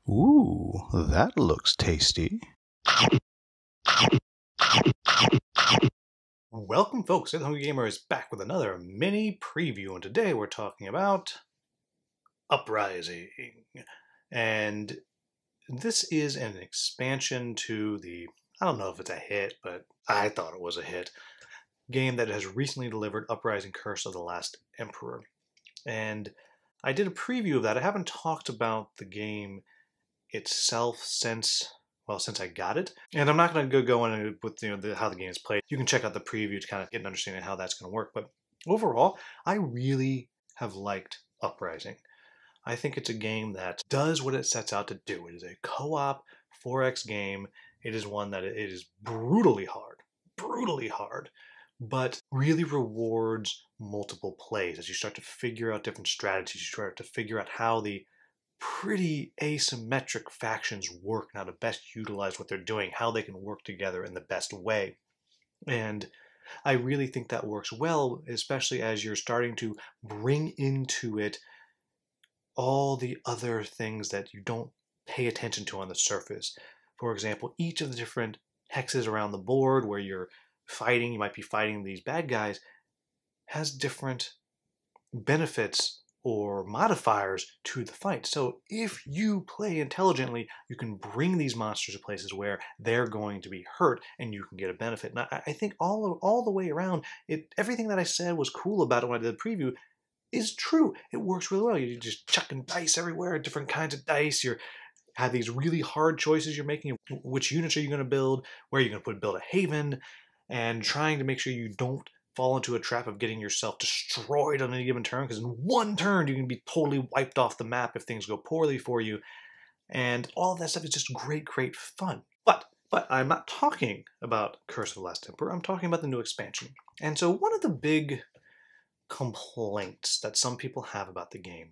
Ooh, that looks tasty. Welcome folks, The Hungry Gamer is back with another mini preview, and today we're talking about Uprising. And this is an expansion to the, I don't know if it's a hit, but I thought it was a hit, game that has recently delivered Uprising Curse of the Last Emperor. And I did a preview of that. I haven't talked about the game itself since I got it, and I'm not going to go in with how the game is played. You can check out the preview to kind of get an understanding of how that's going to work. But overall, I really have liked Uprising. I think it's a game that does what it sets out to do. It is a co-op 4X game. It is one that it is brutally hard, but really rewards multiple plays as you start to figure out different strategies. You start to figure out how the pretty asymmetric factions work, and how to best utilize what they're doing, how they can work together in the best way. And I really think that works well, especially as you're starting to bring into it all the other things that you don't pay attention to on the surface. For example, each of the different hexes around the board where you might be fighting these bad guys, has different benefits or modifiers to the fight. So if you play intelligently, you can bring these monsters to places where they're going to be hurt and you can get a benefit. And I think all the way around, everything that I said was cool about it when I did the preview is true. It works really well. You're just chucking dice everywhere, different kinds of dice. You have these really hard choices you're making. Which units are you going to build? Where are you going to build a haven? And trying to make sure you don't fall into a trap of getting yourself destroyed on any given turn, because in one turn you can be totally wiped off the map if things go poorly for you. And all of that stuff is just great fun. But I'm not talking about Curse of the Last Emperor. I'm talking about the new expansion. And so one of the big complaints that some people have about the game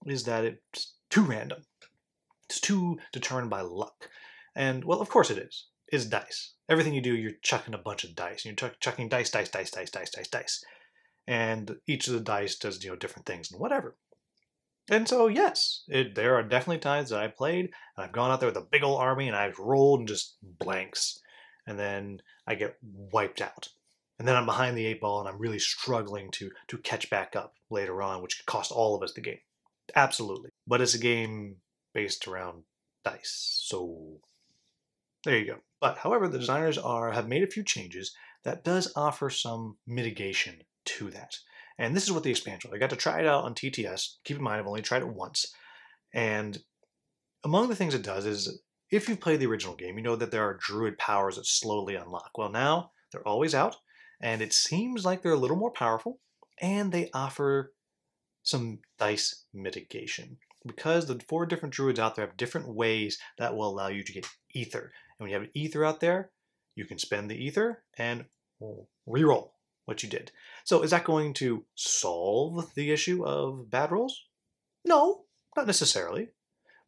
is that it's too random. It's too determined by luck. And, well, of course it is. It's dice. Everything you do, you're chucking a bunch of dice. And you're chucking dice. And each of the dice does, different things and whatever. And so, yes, there are definitely times that I played, and I've gone out there with a big old army, and I've rolled and just blanks. And then I get wiped out. And then I'm behind the 8 ball, and I'm really struggling to catch back up later on, which could cost all of us the game. Absolutely. But it's a game based around dice, so there you go. But however, the designers have made a few changes that does offer some mitigation to that. And this is what the expansion was. I got to try it out on TTS. Keep in mind, I've only tried it once. And among the things it does is, if you've played the original game, you know that there are Druid Powers that slowly unlock. Well, now they're always out, and it seems like they're a little more powerful, and they offer some dice mitigation. Because the 4 different Druids out there have different ways that will allow you to get Ether. And when you have an Ether out there, you can spend the Ether and reroll what you did. So is that going to solve the issue of bad rolls? No, not necessarily.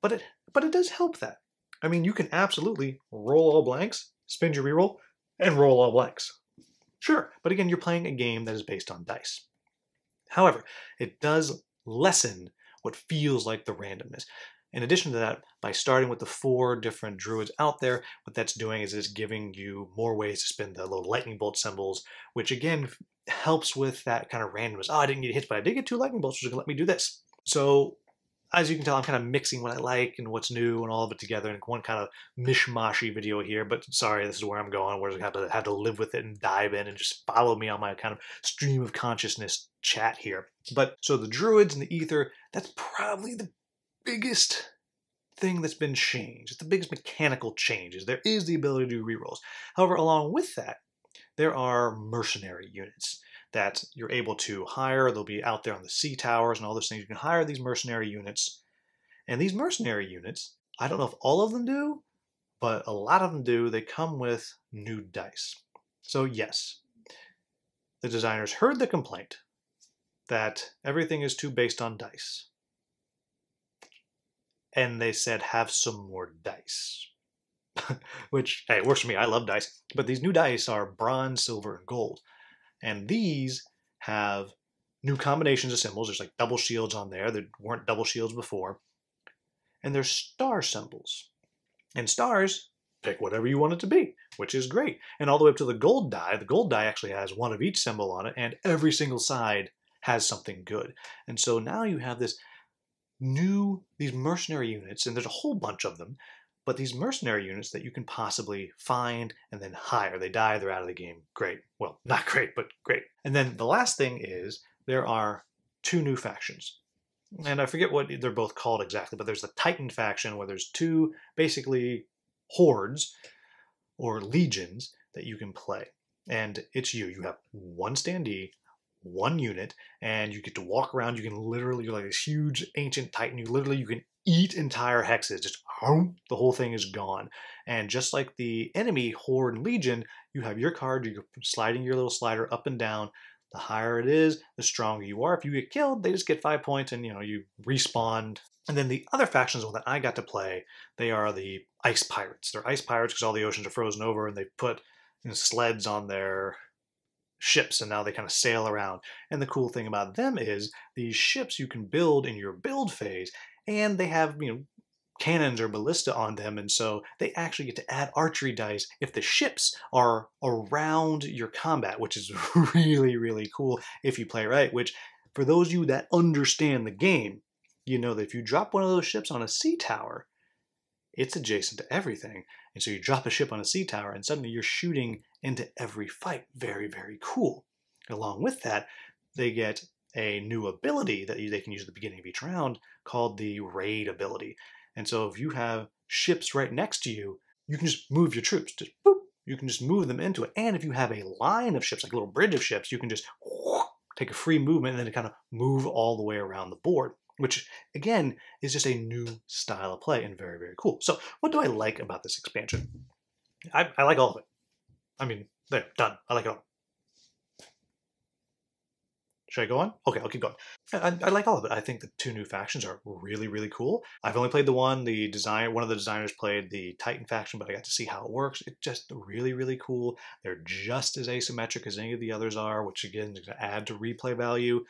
But it does help that. I mean, you can absolutely roll all blanks, spend your reroll, and roll all blanks. Sure, but again, you're playing a game that is based on dice. However, it does lessen what feels like the randomness. In addition to that, by starting with the 4 different Druids out there, what that's doing is it's giving you more ways to spin the little lightning bolt symbols, which again helps with that kind of randomness. Oh, I didn't get hits, but I did get 2 lightning bolts, which is going to let me do this. So as you can tell, I'm kind of mixing what I like and what's new and all of it together in one kind of mishmashy video here. But sorry, this is where I'm going. We're going to have to live with it and dive in and just follow me on my kind of stream of consciousness chat here. But so the Druids and the Ether, that's probably the biggest thing that's been changed. It's the biggest mechanical changes. There is the ability to do rerolls. However, along with that, there are mercenary units that you're able to hire. They'll be out there on the sea towers and all those things. You can hire these mercenary units. And these mercenary units, I don't know if all of them do, but a lot of them do. They come with new dice. So yes, the designers heard the complaint that everything is too based on dice. And they said, have some more dice. Which, hey, it works for me. I love dice. But these new dice are bronze, silver, and gold. And these have new combinations of symbols. There's like double shields on there. There weren't double shields before. and they're star symbols. And stars, pick whatever you want it to be, which is great. And all the way up to the gold die actually has one of each symbol on it, and every single side has something good. And so now you have these mercenary units, and there's a whole bunch of them, but these mercenary units that you can possibly find and then hire. They die, they're out of the game. Great. Well, not great, but great. And then the last thing is there are 2 new factions. And I forget what they're both called exactly, but there's the Titan faction where there's 2 basically hordes or legions that you can play. And it's you. You have 1 standee, 1 unit, and you get to walk around. You can literally, you're like this huge ancient Titan. You can eat entire hexes. Just the whole thing is gone. And just like the enemy horde and legion, you have your card. You're sliding your little slider up and down. The higher it is, the stronger you are. If you get killed, they just get 5 points, and you respawn. And then the other factions that I got to play, they are the ice pirates. They're ice pirates because all the oceans are frozen over, and they've put sleds on their ships, and now they kind of sail around. And the cool thing about them is these ships you can build in your build phase, and they have cannons or ballista on them, and so they actually get to add archery dice if the ships are around your combat, which is really, really cool if you play right. Which, for those of you that understand the game, you know that if you drop one of those ships on a sea tower, it's adjacent to everything. And so you drop a ship on a sea tower, and suddenly you're shooting into every fight. Very, very cool. Along with that, they get a new ability that they can use at the beginning of each round called the raid ability. And so if you have ships right next to you, you can just move your troops. Just boop, you can just move them into it. And if you have a line of ships, like a little bridge of ships, you can just take a free movement and then kind of move all the way around the board, which again is just a new style of play and very, very cool. So what do I like about this expansion? I like all of it. I mean, there, done. I like it all. Should I go on? Okay, I'll keep going. I like all of it. I think the 2 new factions are really, really cool. I've only played the one. One of the designers played the Titan faction, but I got to see how it works. It's just really, really cool. They're just as asymmetric as any of the others are, which again is going to add to replay value.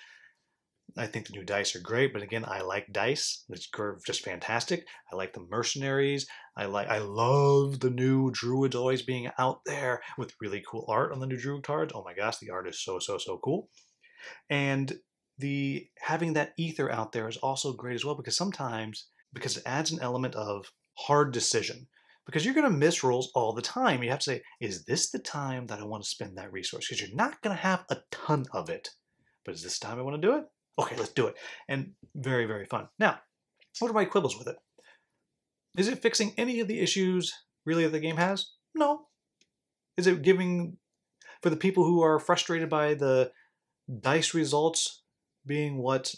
I think the new dice are great, but again, I like dice. It's just fantastic. I like the mercenaries. I love the new druids always being out there with really cool art on the new druid cards. Oh my gosh, the art is so, so, so cool. And having that ether out there is also great as well, because it adds an element of hard decision, because you're going to miss rolls all the time. You have to say, is this the time that I want to spend that resource? Because you're not going to have a ton of it, but is this the time I want to do it? Okay, let's do it. And very, very fun. Now, what are my quibbles with it? Is it fixing any of the issues really that the game has? No. Is it giving, for the people who are frustrated by the dice results being what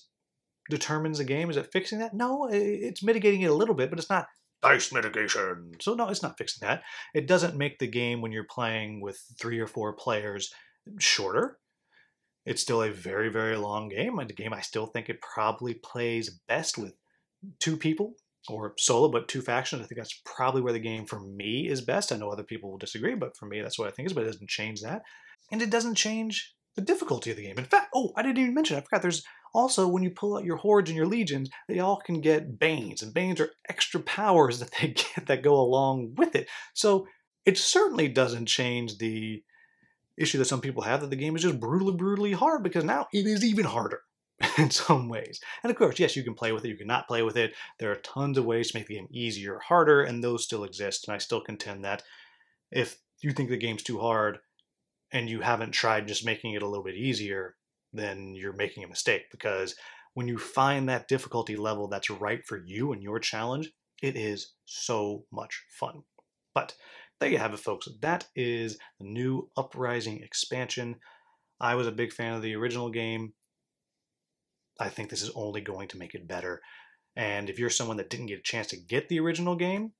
determines the game, is it fixing that? No, it's mitigating it a little bit, but it's not dice mitigation. So no, it's not fixing that. It doesn't make the game when you're playing with 3 or 4 players shorter. It's still a very, very long game. A game I still think it probably plays best with 2 people or solo, but 2 factions. I think that's probably where the game for me is best. I know other people will disagree, but for me, that's what I think is, but it doesn't change that. And it doesn't change the difficulty of the game. In fact, I didn't even mention it. I forgot there's also, when you pull out your hordes and your legions, they all can get banes, and banes are extra powers that they get that go along with it. So it certainly doesn't change the issue that some people have that the game is just brutally, brutally hard, because now it is even harder in some ways. And of course, yes, you can play with it, you can not play with it. There are tons of ways to make the game easier or harder, and those still exist. And I still contend that if you think the game's too hard and you haven't tried just making it a little bit easier, then you're making a mistake, because when you find that difficulty level that's right for you and your challenge, it is so much fun. But there you have it, folks. That is the new Uprising expansion. I was a big fan of the original game. I think this is only going to make it better. And if you're someone that didn't get a chance to get the original game,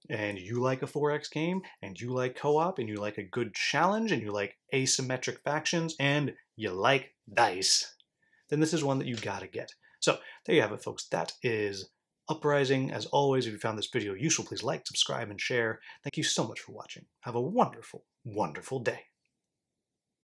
and you like a 4X game, and you like co-op, and you like a good challenge, and you like asymmetric factions, and you like dice, then this is one that you gotta get. So there you have it, folks. That is Uprising. As always, if you found this video useful, please like, subscribe, and share. Thank you so much for watching. Have a wonderful, wonderful day.